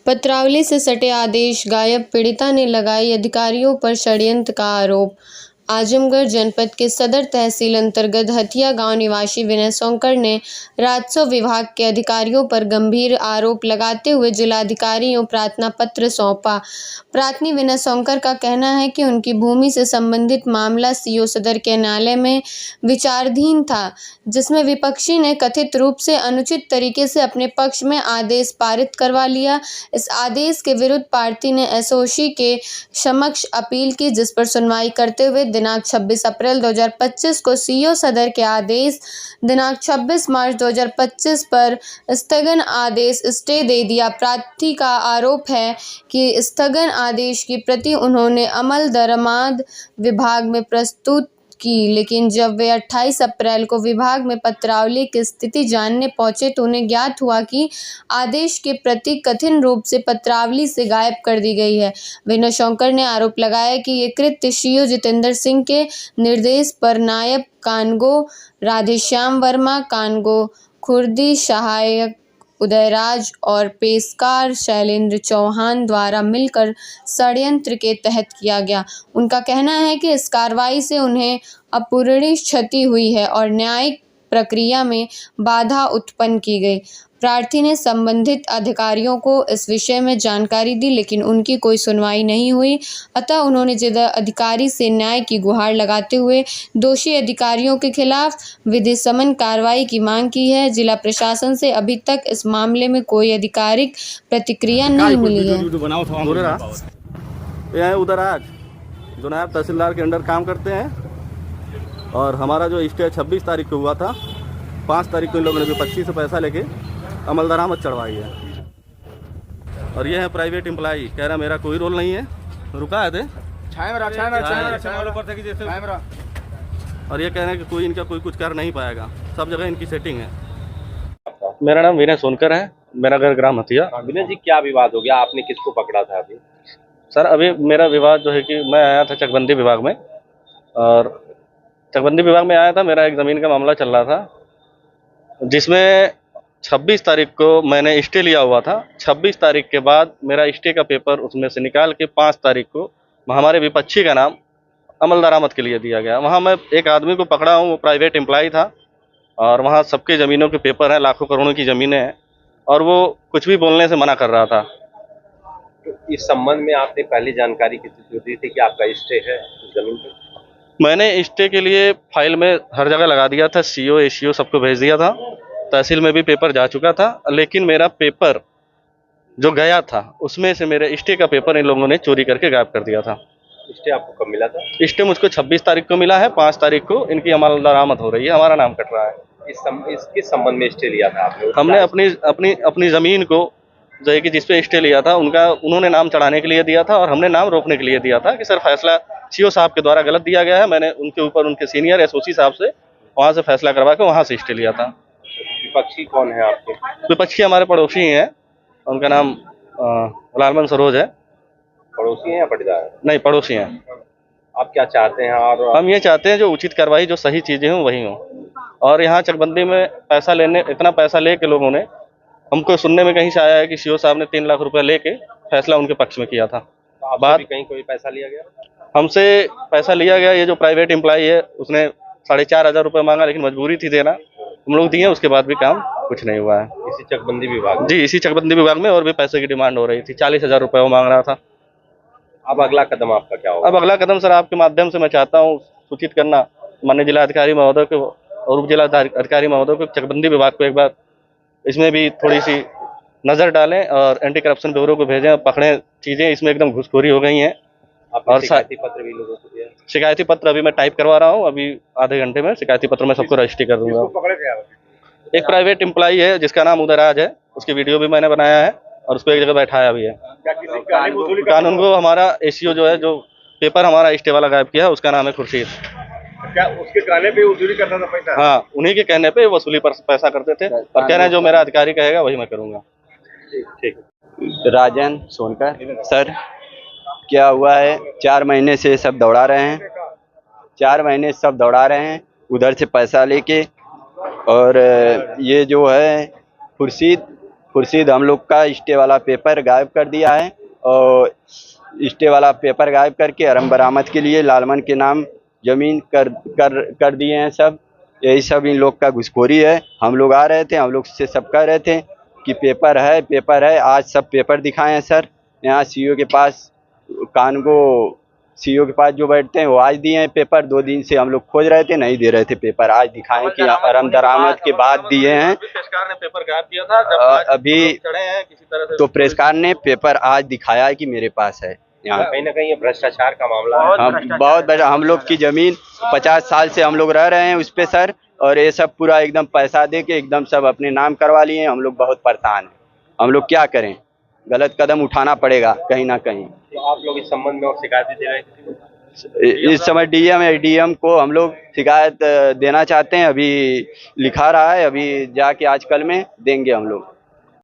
पत्रावली से सटे आदेश गायब, पीड़िता ने लगाई अधिकारियों पर षड्यंत्र का आरोप। आजमगढ़ जनपद के सदर तहसील अंतर्गत हथिया गांव निवासी विनय सोनकर ने राजस्व विभाग के अधिकारियों पर गंभीर आरोप लगाते हुए जिलाधिकारियों प्रार्थना पत्र सौंपा। प्रार्थनी विनय सोनकर का कहना है कि उनकी भूमि से संबंधित मामला सीओ सदर के न्यायालय में विचाराधीन था, जिसमें विपक्षी ने कथित रूप से अनुचित तरीके से अपने पक्ष में आदेश पारित करवा लिया। इस आदेश के विरुद्ध पार्टी ने एसओसी के समक्ष अपील की, जिस पर सुनवाई करते हुए दिनांक 26 अप्रैल 2025 को सीओ सदर के आदेश दिनांक 26 मार्च 2025 पर स्थगन आदेश स्टे दे दिया। प्रार्थी का आरोप है कि स्थगन आदेश की प्रति उन्होंने अमल दरामद विभाग में प्रस्तुत की, लेकिन जब वे 28 अप्रैल को विभाग में पत्रावली की स्थिति जानने पहुंचे तो उन्हें ज्ञात हुआ कि आदेश की प्रति कथित रूप से पत्रावली से गायब कर दी गई है। विनय सोनकर ने आरोप लगाया कि ये कृत्य सीओ जितेंद्र सिंह के निर्देश पर नायब कानगो राधेश्याम वर्मा, कानगो खुर्दी सहायक उदयराज और पेशकार शैलेंद्र चौहान द्वारा मिलकर षड्यंत्र के तहत किया गया। उनका कहना है कि इस कार्रवाई से उन्हें अपूरणीय क्षति हुई है और न्यायिक प्रक्रिया में बाधा उत्पन्न की गई। प्रार्थी ने संबंधित अधिकारियों को इस विषय में जानकारी दी, लेकिन उनकी कोई सुनवाई नहीं हुई। अतः उन्होंने जिला अधिकारी से न्याय की गुहार लगाते हुए दोषी अधिकारियों के खिलाफ विधि सम्मत कार्रवाई की मांग की है। जिला प्रशासन से अभी तक इस मामले में कोई आधिकारिक प्रतिक्रिया नहीं मिली है। यह उदयराज जो नायब तहसीलदार के अंडर काम करते हैं, और हमारा जो स्टे 26 तारीख को हुआ था, 5 तारीख को इन लोगों ने विपक्षी से पैसा लेके अमल दरामद चढ़वाई है। और ये है प्राइवेट एम्प्लॉई, कह रहा मेरा कोई रोल नहीं है, रुका है थे और ये कह रहे हैं कि कोई इनका कोई कुछ कर नहीं पाएगा, सब जगह इनकी सेटिंग है। मेरा नाम विनय सोनकर है, मेरा घर ग्राम हथिया। विनय जी, क्या विवाद हो गया? आपने किसको पकड़ा था अभी? सर, अभी मेरा विवाद जो है कि मैं आया था चकबंदी विभाग में, और चकबंदी विभाग में आया था, मेरा एक ज़मीन का मामला चल रहा था, जिसमें 26 तारीख को मैंने स्टे लिया हुआ था। 26 तारीख के बाद मेरा स्टे का पेपर उसमें से निकाल के 5 तारीख को हमारे विपक्षी का नाम अमल दरामद के लिए दिया गया। वहाँ मैं एक आदमी को पकड़ा हूँ, वो प्राइवेट एम्प्लॉई था, और वहाँ सबके ज़मीनों के पेपर हैं, लाखों करोड़ों की ज़मीनें हैं, और वो कुछ भी बोलने से मना कर रहा था। तो इस संबंध में आपने पहले जानकारी किसी को दी थी कि आपका स्टे है जमीन पर? मैंने स्टे के लिए फाइल में हर जगह लगा दिया था, सीओ एसीओ सबको भेज दिया था, तहसील में भी पेपर जा चुका था, लेकिन मेरा पेपर जो गया था उसमें से मेरे स्टे का पेपर इन लोगों ने चोरी करके गायब कर दिया था। स्टे आपको कब मिला था? स्टे मुझको 26 तारीख को मिला है, 5 तारीख को इनकी अमल दरामद हो रही है, हमारा नाम कट रहा है। इसके संबंध में स्टे लिया था आपने? हमने अपनी ज़मीन को जो है कि जिस पे स्टे लिया था उन्होंने नाम चढ़ाने के लिए दिया था, और हमने नाम रोकने के लिए दिया था कि सर फैसला सीओ साहब के द्वारा गलत दिया गया है। मैंने उनके ऊपर उनके सीनियर एसओसी साहब से वहाँ से फैसला करवा के वहाँ से स्टे लिया था। विपक्षी कौन है आपके? विपक्षी हमारे पड़ोसी हैं, उनका नाम लालमन सरोज है। पड़ोसी हैं या पटीदार? नहीं, पड़ोसी हैं। आप क्या चाहते हैं? और हम ये चाहते हैं जो उचित कार्रवाई, जो सही चीज़ें हों वही हों। और यहाँ चकबंदी में पैसा लेने, इतना पैसा ले के लोगों ने, हमको सुनने में कहीं से आया है कि सीओ साहब ने 3 लाख रुपए लेके फैसला उनके पक्ष में किया था। बात कहीं कोई पैसा लिया गया? हमसे पैसा लिया गया। ये जो प्राइवेट एम्प्लॉई है उसने 4,500 रुपये मांगा, लेकिन मजबूरी थी देना, हम लोग दिए, उसके बाद भी काम कुछ नहीं हुआ है। इसी चकबंदी विभाग? जी, इसी चकबंदी विभाग में, और भी पैसे की डिमांड हो रही थी, 40,000 रुपये वो मांग रहा था। अब अगला कदम आपका क्या होगा? अब अगला कदम सर आपके माध्यम से मैं चाहता हूँ सूचित करना माननीय जिलाधिकारी महोदय को और उप जिलाधिकारी महोदय को, चकबंदी विभाग को एक बार इसमें भी थोड़ी सी नज़र डालें और एंटी करप्शन ब्यूरो को भेजें, पकड़ें चीज़ें, इसमें एकदम घुसखोरी हो गई हैं। और शिकायती पत्र भी लोगों को दिया? शिकायती पत्र अभी मैं टाइप करवा रहा हूँ, अभी आधे घंटे में शिकायती पत्र में सबको रजिस्ट्री कर दूंगा। एक प्राइवेट एम्प्लॉई है जिसका नाम उदयराज है, उसकी वीडियो भी मैंने बनाया है और उसको एक जगह बैठाया भी है। कानून को हमारा एसीओ जो है, जो पेपर हमारा स्टे वाला गायब किया है, उसका नाम है खुर्शीद। क्या उसके कहने पे वसूली करता था पैसा? हाँ, उन्हीं के कहने पे वसूली पर पैसा करते थे, और कह रहे हैं जो मेरा अधिकारी कहेगा वही मैं करूँगा। ठीक। राजन सोनकर सर, क्या हुआ है, 4 महीने से सब दौड़ा रहे हैं, 4 महीने सब दौड़ा रहे हैं उधर से पैसा लेके, और ये जो है खुर्शीद खुर्शीद हम लोग का स्टे वाला पेपर गायब कर दिया है और स्टे वाला पेपर गायब करके अरम बरामद के लिए लालमन के नाम जमीन कर दिए हैं सब। यही सब इन लोग का घुसखोरी है। हम लोग आ रहे थे, हम लोग से सब कह रहे थे कि पेपर है। आज सब पेपर दिखाए हैं सर। यहाँ सीईओ के पास कानगो सीईओ के पास जो बैठते हैं वो आज दिए हैं पेपर। 2 दिन से हम लोग खोज रहे थे, नहीं दे रहे थे पेपर। आज दिखाएं कि अरम दरामद के बाद दिए हैं। पेशकार ने पेपर गायब किया था जब आज अभी चढ़े हैं किसी तरह से, तो प्रेसकार ने पेपर आज दिखाया है कि मेरे पास है। यहाँ कहीं ना कहीं ये भ्रष्टाचार का मामला है। हम बहुत बड़ा, हम लोग की जमीन 50 साल से हम लोग रह रहे हैं उस पे सर, और ये सब पूरा एकदम पैसा दे के एकदम सब अपने नाम करवा लिए हैं। हम लोग बहुत परेशान हैं। हम लोग क्या करें, गलत कदम उठाना पड़ेगा कहीं ना कहीं। तो आप लोग इस संबंध में और शिकायत दे रहे हैं किसी को? इस समय डीएम को हम लोग शिकायत देना चाहते हैं। अभी लिखा रहा है, अभी जाके आजकल में देंगे हम लोग।